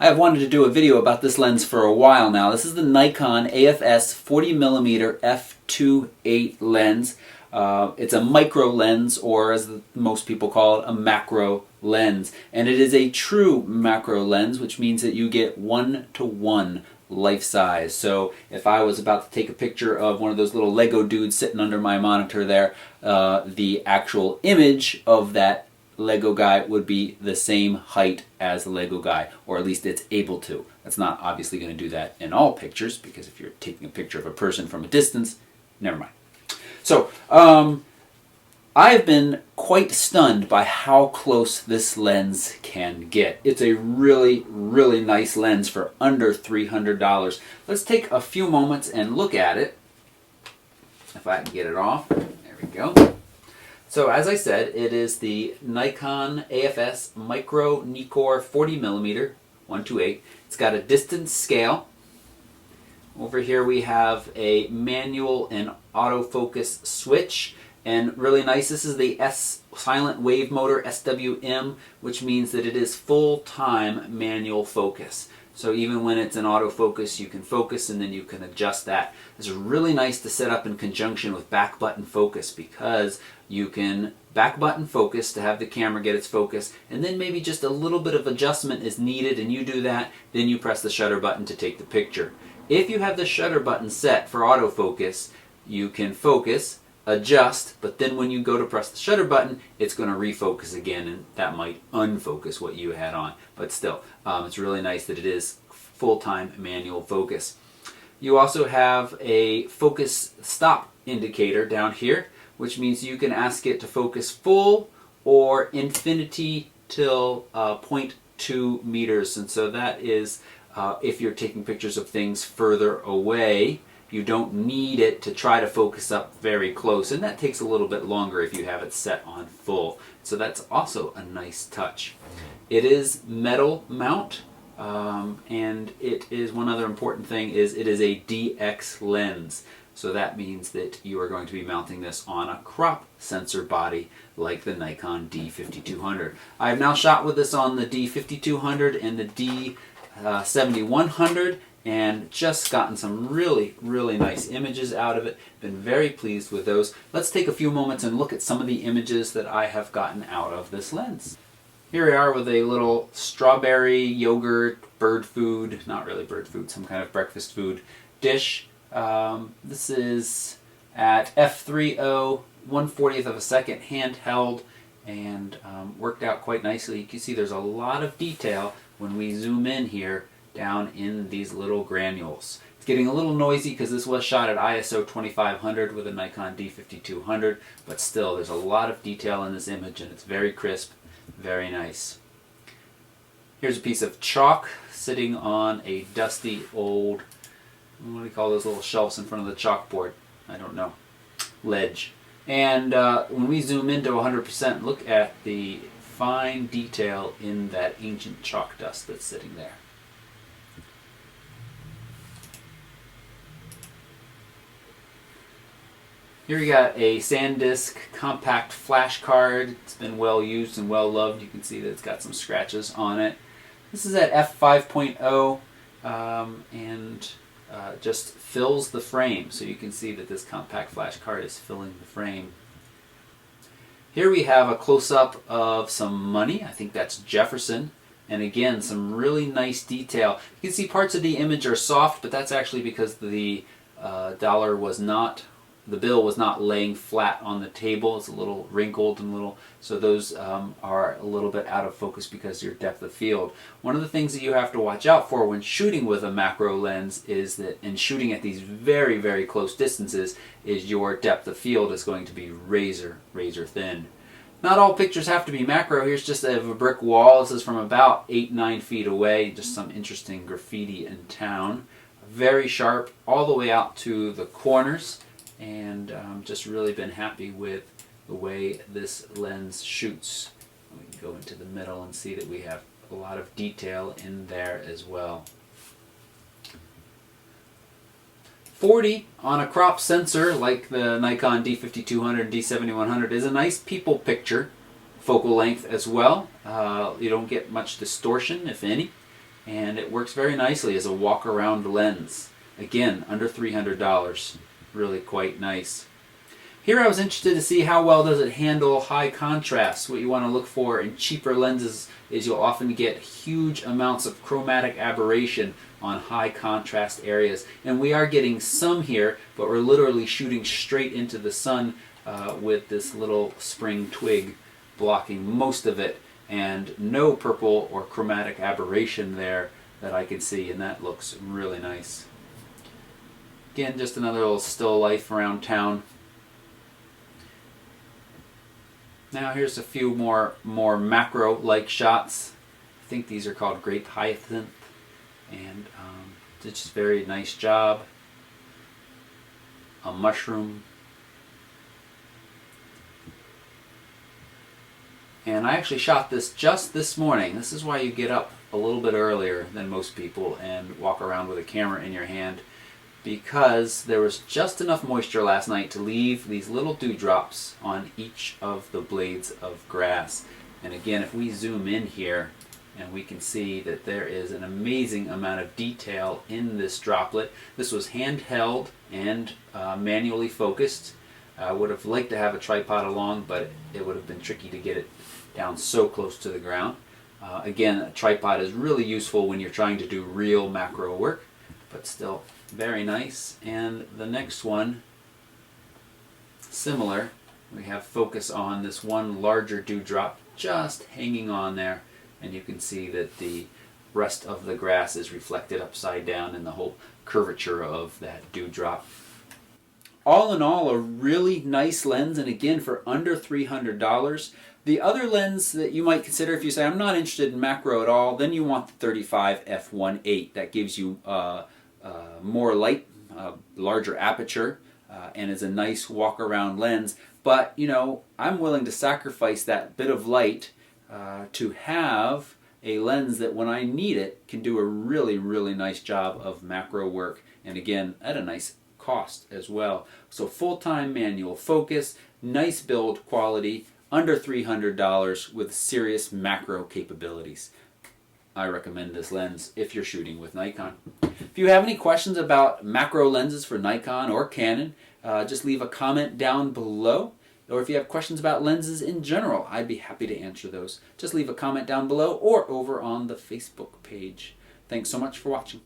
I have wanted to do a video about this lens for a while now. This is the Nikon AFS 40mm f2.8 lens. It's a micro lens, or as most people call it, a macro lens. And it is a true macro lens, which means that you get 1:1 life size. So if I was about to take a picture of one of those little Lego dudes sitting under my monitor there, the actual image of that Lego guy would be the same height as the Lego guy, or at least it's able to. That's not obviously going to do that in all pictures, because if you're taking a picture of a person from a distance, never mind. So, I've been quite stunned by how close this lens can get. It's a really, really nice lens for under $300. Let's take a few moments and look at it. If I can get it off. There we go. So as I said, it is the Nikon AFS Micro-NIKKOR 40mm 1:8. It's got a distance scale. Over here we have a manual and autofocus switch. And really nice, this is the silent wave motor SWM, which means that it is full-time manual focus. So even when it's in autofocus, you can focus and then you can adjust that. It's really nice to set up in conjunction with back button focus, because you can back button focus to have the camera get its focus, and then maybe just a little bit of adjustment is needed, and you do that, then you press the shutter button to take the picture. If you have the shutter button set for autofocus, you can focus, adjust, but then when you go to press the shutter button, it's going to refocus again, and that might unfocus what you had on. But still, it's really nice that it is full-time manual focus. You also have a focus stop indicator down here, which means you can ask it to focus full or infinity till 0.2 meters. And so that is if you're taking pictures of things further away. You don't need it to try to focus up very close, and that takes a little bit longer if you have it set on full. So that's also a nice touch. It is metal mount, and it is, one other important thing is it is a DX lens. So that means that you are going to be mounting this on a crop sensor body like the Nikon D5200. I have now shot with this on the D5200 and the D7100, and just gotten some really, really nice images out of it. Been very pleased with those. Let's take a few moments and look at some of the images that I have gotten out of this lens. Here we are with a little strawberry yogurt bird food, not really bird food, some kind of breakfast food dish. This is at f3.0, 1/40th of a second handheld, and worked out quite nicely. You can see there's a lot of detail when we zoom in here down in these little granules. It's getting a little noisy because this was shot at ISO 2500 with a Nikon D5200, but still there's a lot of detail in this image, and it's very crisp, very nice. Here's a piece of chalk sitting on a dusty old, what do you call those little shelves in front of the chalkboard? I don't know. Ledge. And when we zoom into 100%, look at the fine detail in that ancient chalk dust that's sitting there. Here we got a SanDisk compact flash card. It's been well used and well loved. You can see that it's got some scratches on it. This is at f5.0 and just fills the frame. So you can see that this compact flash card is filling the frame. Here we have a close-up of some money. I think that's Jefferson. And again, some really nice detail. You can see parts of the image are soft, but that's actually because the dollar was not, the bill was not laying flat on the table. It's a little wrinkled and little, so those are a little bit out of focus because of your depth of field. One of the things that you have to watch out for when shooting with a macro lens is that, and shooting at these very, very close distances, is your depth of field is going to be razor, razor thin. Not all pictures have to be macro. Here's just a brick wall. This is from about 8-9 feet away. Just some interesting graffiti in town. Very sharp all the way out to the corners. And just really been happy with the way this lens shoots. We can go into the middle and see that we have a lot of detail in there as well. 40 on a crop sensor like the Nikon D5200 and D7100 is a nice people picture focal length as well. You don't get much distortion, if any. and it works very nicely as a walk-around lens. Again, under $300, really quite nice. Here I was interested to see how well does it handle high contrast. What you want to look for in cheaper lenses is you'll often get huge amounts of chromatic aberration on high contrast areas. And we are getting some here, but we're literally shooting straight into the sun with this little spring twig blocking most of it, and no purple or chromatic aberration there that I can see, and that looks really nice. Again, just another little still life around town. Now here's a few more macro-like shots. I think these are called Grape Hyacinth, and did just a very nice job. A mushroom. And I actually shot this just this morning. This is why you get up a little bit earlier than most people and walk around with a camera in your hand, because there was just enough moisture last night to leave these little dewdrops on each of the blades of grass. And again, if we zoom in here, and we can see that there is an amazing amount of detail in this droplet. This was handheld and manually focused. I would have liked to have a tripod along, but it would have been tricky to get it down so close to the ground. Again, a tripod is really useful when you're trying to do real macro work, but still very nice. And the next one, similar. We have focus on this one larger dewdrop just hanging on there, and you can see that the rest of the grass is reflected upside down in the whole curvature of that dewdrop. All in all, a really nice lens, and again for under $300. The other lens that you might consider, if you say I'm not interested in macro at all, then you want the 35 f1.8. That gives you more light, larger aperture, and is a nice walk-around lens. But you know, I'm willing to sacrifice that bit of light to have a lens that when I need it can do a really, really nice job of macro work, and again at a nice cost as well. So full-time manual focus, nice build quality, under $300 with serious macro capabilities. I recommend this lens if you're shooting with Nikon. If you have any questions about macro lenses for Nikon or Canon, just leave a comment down below. Or if you have questions about lenses in general, I'd be happy to answer those. Just leave a comment down below or over on the Facebook page. Thanks so much for watching.